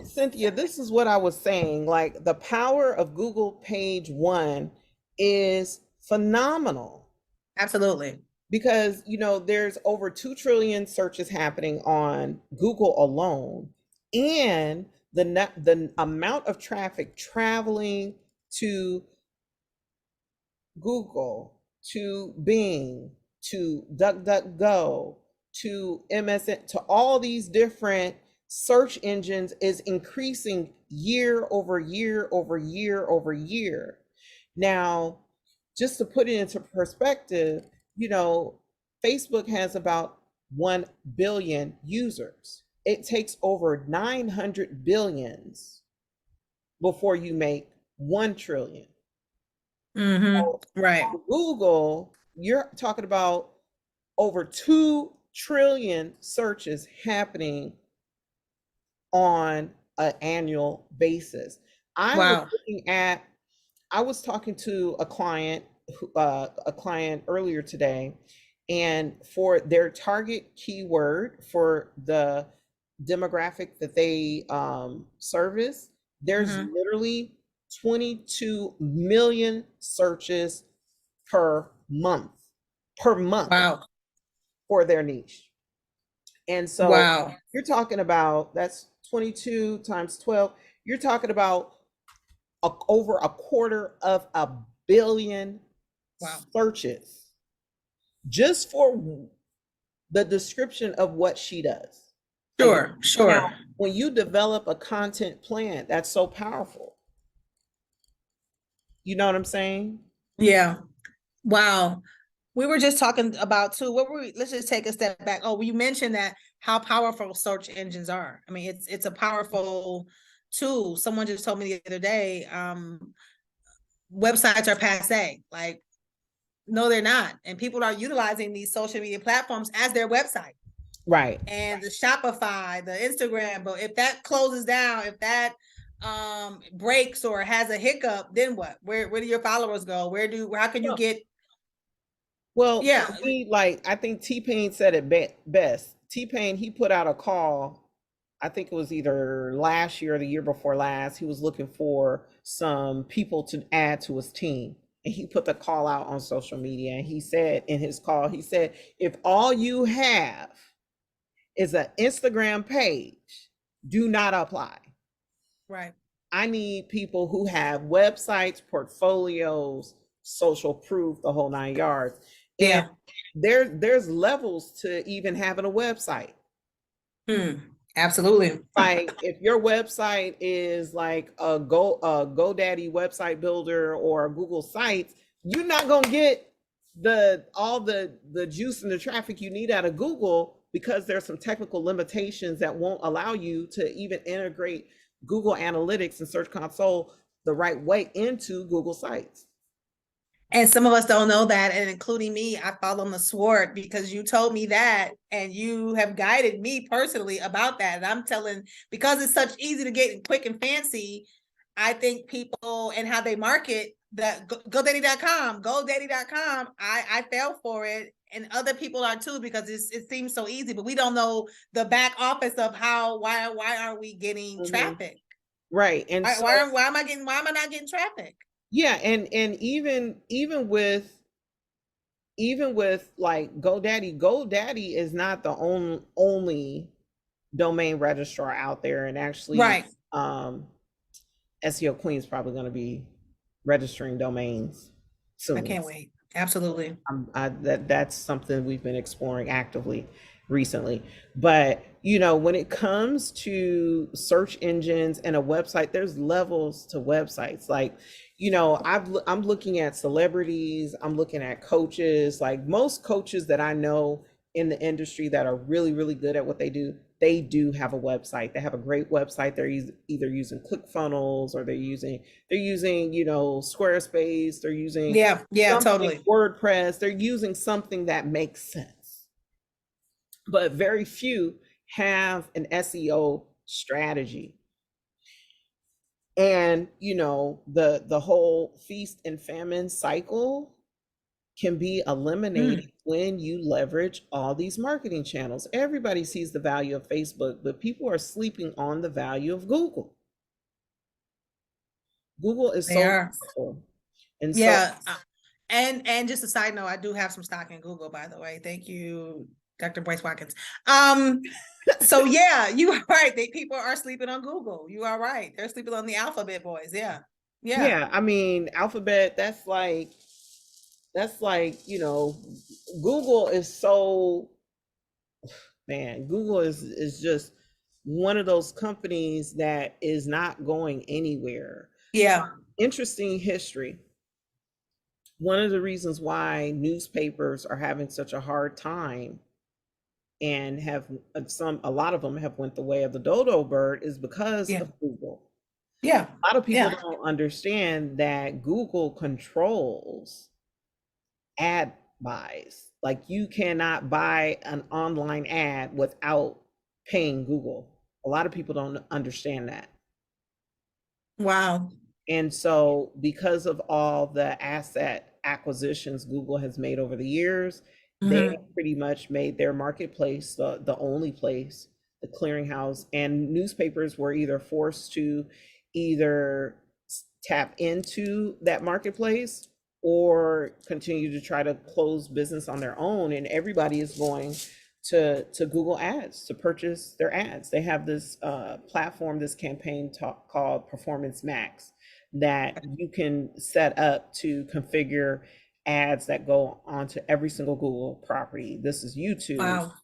Cynthia, this is what I was saying. Like the power of Google page one is phenomenal Absolutely. because there's over 2 trillion searches happening on Google alone, and the amount of traffic traveling to Google, to Bing, to DuckDuckGo, to MSN, to all these different search engines is increasing year over year over year over year. Now, just to put it into perspective, Facebook has about 1 billion users. It takes over 900 billions before you make 1 trillion. Mm-hmm. Right. Google, you're talking about over 2 trillion searches happening on an annual basis. I was Wow. looking at, I was talking to a client earlier today, and for their target keyword for the demographic that they service, there's Mm-hmm. literally 22 million searches per month, per month Wow. for their niche. And so Wow. you're talking about, that's 22 times 12. You're talking about over a quarter of a billion Wow. searches just for the description of what she does. And Sure. now, Sure. when you develop a content plan, that's so powerful. You know what I'm saying? Yeah. Wow. We were just talking about too. Let's just take a step back. Oh, you mentioned that how powerful search engines are. I mean, it's a powerful tool. Someone just told me the other day, websites are passe. Like, no, they're not. And people are utilizing these social media platforms as their website. Right. And the Shopify, the Instagram, but if that closes down, if that breaks or has a hiccup, then what? Where do your followers go? How can you Well, get? well, for Yeah. me, like I think T-Pain said it best. T-Pain, he put out a call, I think it was either last year or the year before last. He was looking for some people to add to his team. And he put the call out on social media. And he said in his call, he said, if all you have is an Instagram page, do not apply. Right. I need people who have websites, portfolios, social proof, the whole 9 yards. And Yeah. there's levels to even having a website. Absolutely. Like if your website is like a GoDaddy website builder or Google Sites, you're not gonna get all the juice and the traffic you need out of Google, because there's some technical limitations that won't allow you to even integrate Google Analytics and Search Console the right way into Google Sites. And some of us don't know that, and including me, I fall on the sword because you told me that, and you have guided me personally about that. And I'm telling, because it's such easy to get quick and fancy, I think people and how they market that GoDaddy.com, I fell for it, and other people are too, because it seems so easy, but we don't know the back office of why are we getting Mhm. traffic? Right. And so Why am I not getting traffic? yeah, and even with like GoDaddy is not the only domain registrar out there. And actually, Right. SEO Queen is probably going to be registering domains I soon. can't wait. Absolutely. That's something we've been exploring actively recently. But when it comes to search engines and a website, there's levels to websites. Like, I'm looking at celebrities, I'm looking at coaches. Like most coaches that I know in the industry that are really, really good at what they do have a website. They have a great website. They're either using ClickFunnels, or they're using Squarespace. They're using Yeah, yeah, something, totally. WordPress. They're using something that makes sense. But very few have an SEO strategy. And the whole feast and famine cycle, can be eliminated when you leverage all these marketing channels. Everybody sees the value of Facebook, but people are sleeping on the value of Google. Google is They so are. powerful. And so, Yeah. And just a side note, I do have some stock in Google, by the way. Thank you, Dr. Bryce Watkins. So yeah, you are right. People are sleeping on Google. You are right. They're sleeping on the alphabet boys. Yeah. Yeah. yeah, I mean, Alphabet, that's like, Google is so, man, Google is just one of those companies that is not going anywhere. Yeah. Interesting history. One of the reasons why newspapers are having such a hard time and have a lot of them have went the way of the dodo bird is because Yeah. of Google. Yeah. A lot of people Yeah. don't understand that Google controls ad buys. Like, you cannot buy an online ad without paying Google. A lot of people don't understand that. Wow. And so, because of all the asset acquisitions Google has made over the years, they have pretty much made their marketplace the only place, the clearinghouse, and newspapers were either forced to either tap into that marketplace or continue to try to close business on their own. And everybody is going to Google Ads to purchase their ads. They have this platform, this campaign called Performance Max, that you can set up to configure ads that go onto every single Google property. This is YouTube, Wow.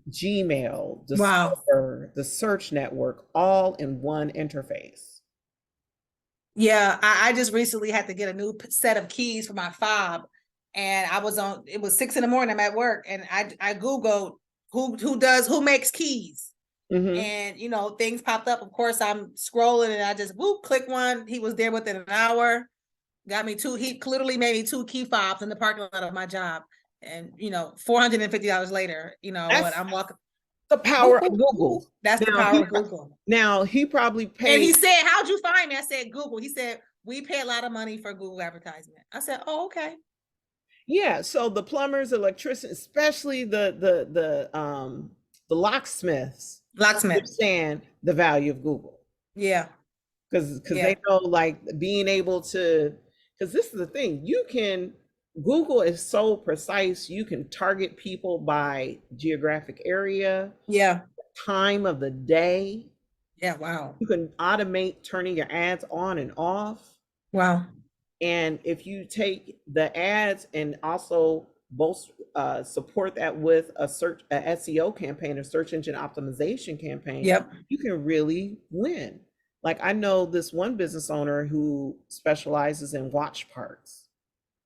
Gmail, Wow. Discover, the search network, all in one interface. Yeah, I just recently had to get a new set of keys for my fob, and it was 6 a.m. I'm at work, and I Googled who makes keys. Mm-hmm. And things popped up. Of course, I'm scrolling and I just click one. He was there within an hour. Got me he literally made me 2 key fobs in the parking lot of my job. And $450 later, what I'm walking. The power of Google. That's the power of Google. Now he probably paid. And he said, "How'd you find me?" I said, "Google." He said, "We pay a lot of money for Google advertisement." I said, "Oh, okay." Yeah, so the plumbers, electricians, especially the locksmiths, understand the value of Google. Yeah. Because they know, like, being able to, because this is the thing, Google is so precise, you can target people by geographic area, time of the day. Yeah, wow. You can automate turning your ads on and off. Wow. And if you take the ads and also both support that with a SEO campaign, a search engine optimization campaign, you can really win. Like, I know this one business owner who specializes in watch parts,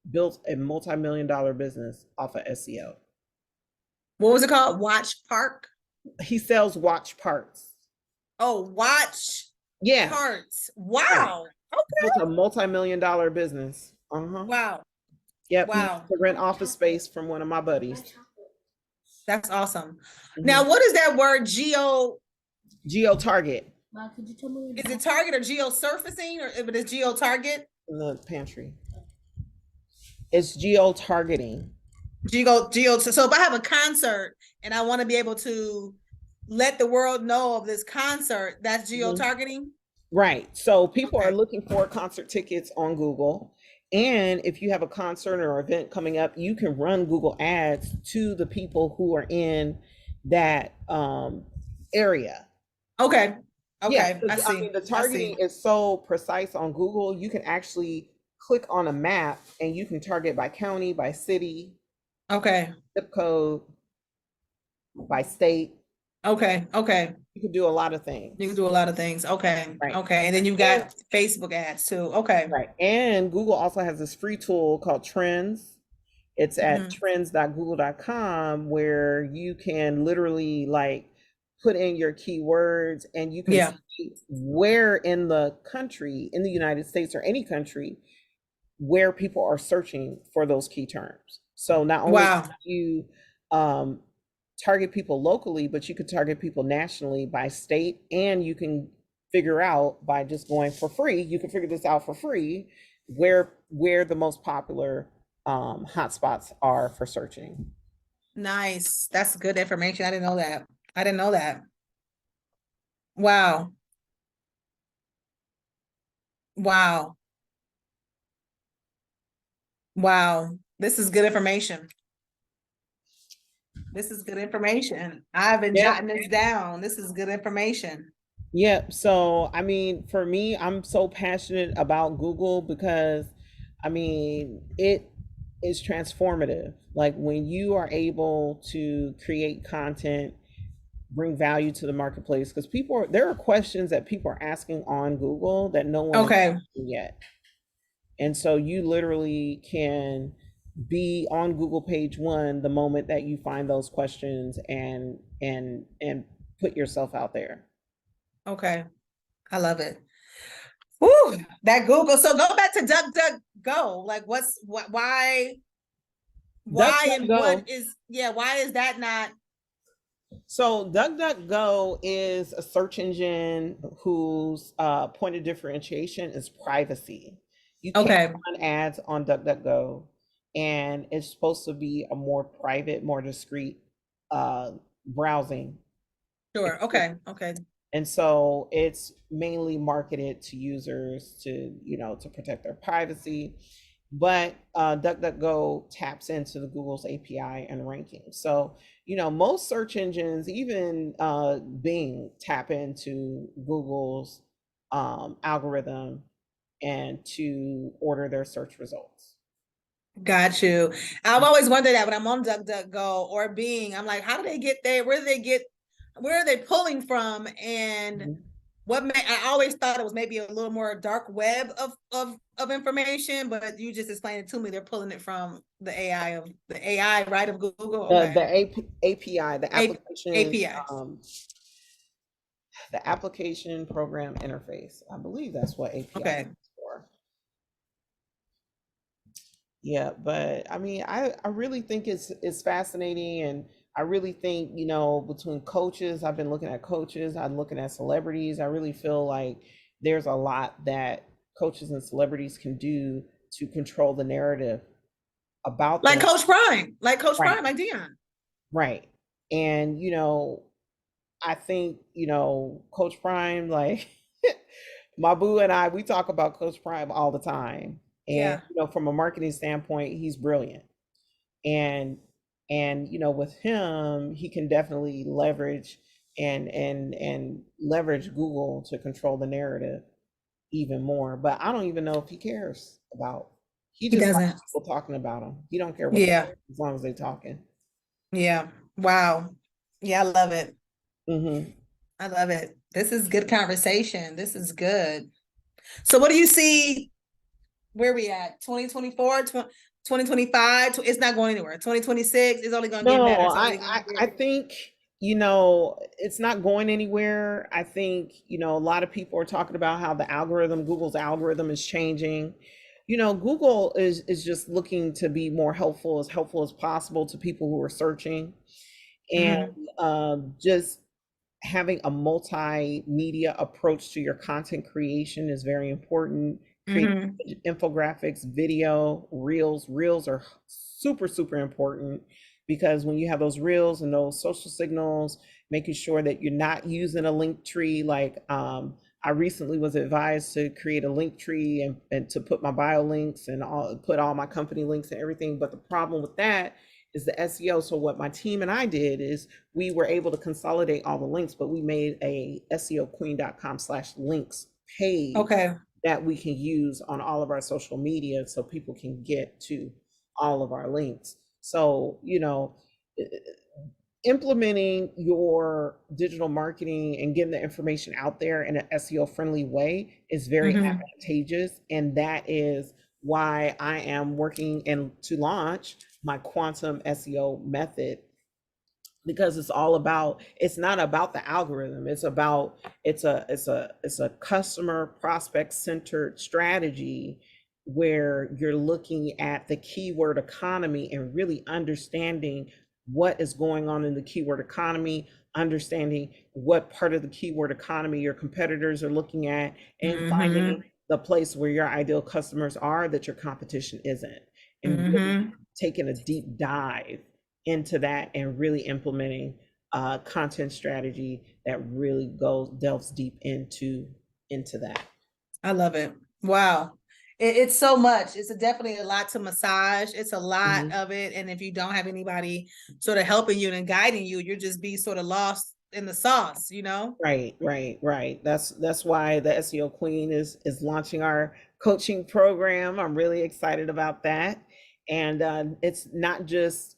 built a multi-million-dollar business off of SEO. What was it called? Watch Park? He sells watch parts. Oh, watch parts. Wow. Okay. It's a multi-million-dollar business. Wow. Yep. Wow. To rent office space from one of my buddies. That's awesome. Now, what is that word? Geo-target. Could you tell me? Is it target or geo-surfacing, or if it is geo-target? In the pantry. It's geo-targeting. So if I have a concert and I want to be able to let the world know of this concert, that's geo-targeting? Right. So people are looking for concert tickets on Google. And if you have a concert or event coming up, you can run Google ads to the people who are in that area. Okay. Yeah, I mean, the targeting is so precise on Google. You can actually click on a map and you can target by county, by city, zip code, by state. Okay. You can do a lot of things. Okay. Right. Okay. And then you've got Facebook ads too. Okay. Right. And Google also has this free tool called Trends. It's at trends.google.com, where you can literally, like, put in your keywords and you can see where in the country, in the United States or any country, where people are searching for those key terms. So not only do you target people locally, but you could target people nationally by state, and you can figure out, by just going for free, you can figure this out for free, where the most popular hotspots are for searching. Nice. That's good information. I didn't know that. I didn't know that. Wow. Wow. Wow. This is good information. This is good information. I've been Yep. jotting this down. This is good information. Yep. So, I mean, for me, I'm so passionate about Google because, I mean, it is transformative. Like when you are able to create content, bring value to the marketplace, because there are questions that people are asking on Google that no one is Okay. asking yet. And so you literally can be on Google page one the moment that you find those questions and put yourself out there. Okay. I love it. Woo, that Google. So go back to DuckDuckGo. Like why and DuckDuckGo. why is that not So DuckDuckGo is a search engine whose point of differentiation is privacy. You can't okay? run ads on DuckDuckGo, and it's supposed to be a more private, more discreet browsing Sure. experience. Okay. And so it's mainly marketed to users to protect their privacy. But DuckDuckGo taps into the Google's API and ranking. So, most search engines, even Bing, tap into Google's algorithm and to order their search results. Got you. I've always wondered that when I'm on DuckDuckGo or Bing, I'm like, how do they get there? Where are they pulling from? And Mhm. I always thought it was maybe a little more dark web of information, but you just explained it to me. They're pulling it from the AI, right, of Google. The Okay. API, APIs. the application program interface. I believe that's what API Okay. stands for. Yeah, but I mean, I really think it's fascinating, and I really think, between coaches, I've been looking at coaches, I'm looking at celebrities. I really feel like there's a lot that coaches and celebrities can do to control the narrative about Like them. Coach Prime, Right, like Dion. right. And I think, Coach Prime, like my boo and I, we talk about Coach Prime all the time. And, Yeah. from a marketing standpoint, he's brilliant. And with him, he can definitely leverage and leverage Google to control the narrative even more. But I don't even know if he cares about. He He just likes doesn't. people talking about him. He don't care what they Yeah. say as long as they talking. Yeah. Wow. Yeah, I love it. Hmm. I love it. This is good conversation. This is good. So what do you see? Where we at? 2024, 2025? It's not going anywhere. 2026 is only going to get No, better. It's I, only going I to get I think it's not going anywhere. I think a lot of people are talking about how Google's algorithm is changing. Google is just looking to be more helpful as possible to people who are searching, and hmm just having a multimedia approach to your content creation is very important. Create hmm infographics, video, reels. Reels are super, super important because when you have those reels and those social signals, making sure that you're not using a link tree. Like I recently was advised to create a link tree and to put my bio links and put all my company links and everything. But the problem with that is the SEO. So what my team and I did is we were able to consolidate all the links, but we made a SEOqueen.com/links page Okay. that we can use on all of our social media so people can get to all of our links. So, implementing your digital marketing and getting the information out there in an SEO friendly way is very hmm advantageous. And that is why I am working and to launch my quantum SEO method, because it's not about the algorithm. It's a customer prospect centered strategy where you're looking at the keyword economy and really understanding what is going on in the keyword economy, understanding what part of the keyword economy your competitors are looking at, and hmm finding the place where your ideal customers are that your competition isn't. and really Mm-hmm. taking a deep dive into that and really implementing a content strategy that really delves deep into that. I love it. Wow. It's so much. It's definitely a lot to massage. It's a lot Mhm. of it. And if you don't have anybody sort of helping you and guiding you, you'll just be sort of lost in the sauce, you know? Right. That's why the SEO Queen is launching our coaching program. I'm really excited about that, and it's not just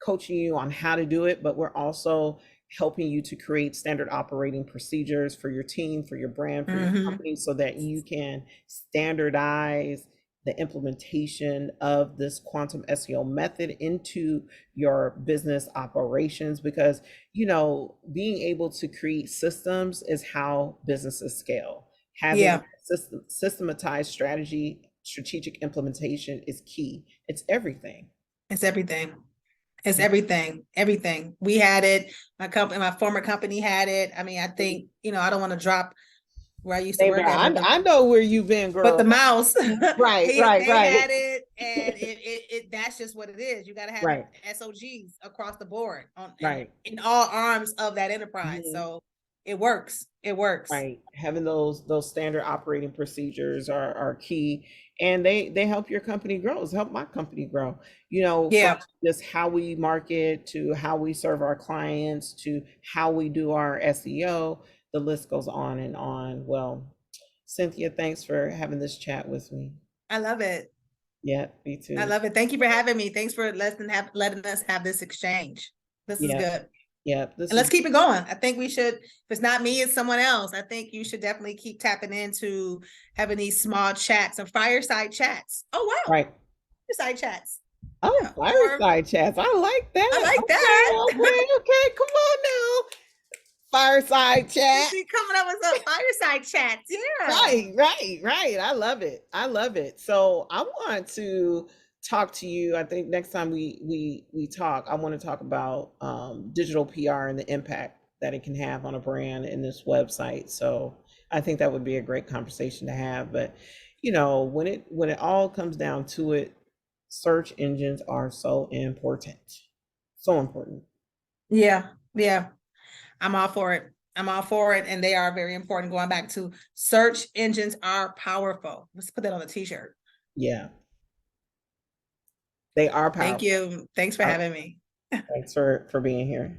coaching you on how to do it, but we're also helping you to create standard operating procedures for your team, for your brand, for your Mm-hmm. company, so that you can standardize the implementation of this quantum SEO method into your business operations, because being able to create systems is how businesses scale. Having Yeah, systematized strategy, strategic implementation is key. It's everything. it's everything. It's everything. Everything. We had it. My former company had it. I mean, I think, I don't want to drop where I used to Baby, work at, I know where you've been, but the girl. mouse, Right, right, they right. had it, and that's just what it is. You got to have Right, SOGs across the board on right. in all arms of that enterprise. Mhm. So it works. It works. Right. Having those standard operating procedures are key, and they help your company grow. It's helped my company grow. From Yeah. just how we market to how we serve our clients to how we do our SEO. The list goes on and on. Well, Cynthia, thanks for having this chat with me. I love it. Yeah, me I too. love it. Thank you for having me. Thanks for letting us have this exchange. This is Yeah, good. yeah. And This is let's keep it going. I think we should, if it's not me, it's someone else. I think you should definitely keep tapping into having these small chats and fireside chats. Oh, wow. right. Fireside chats. Oh, Yeah. Or fireside chats. I like I that. like that. Okay. Come on now. Fireside Just chat. be coming up with some fireside chats. Yeah. Right. I love it. I love it. So I want to talk to you. I think next time we talk, I want to talk about digital PR and the impact that it can have on a brand in this website. So I think that would be a great conversation to have. But when it all comes down to it, search engines are so important. So important. Yeah. Yeah. I'm all for it. I'm all for it. And they are very important. Going back to search engines are powerful. Let's put that on a t-shirt. Yeah, they are Thank powerful. you. Thanks for All right. having me. Thanks for being here.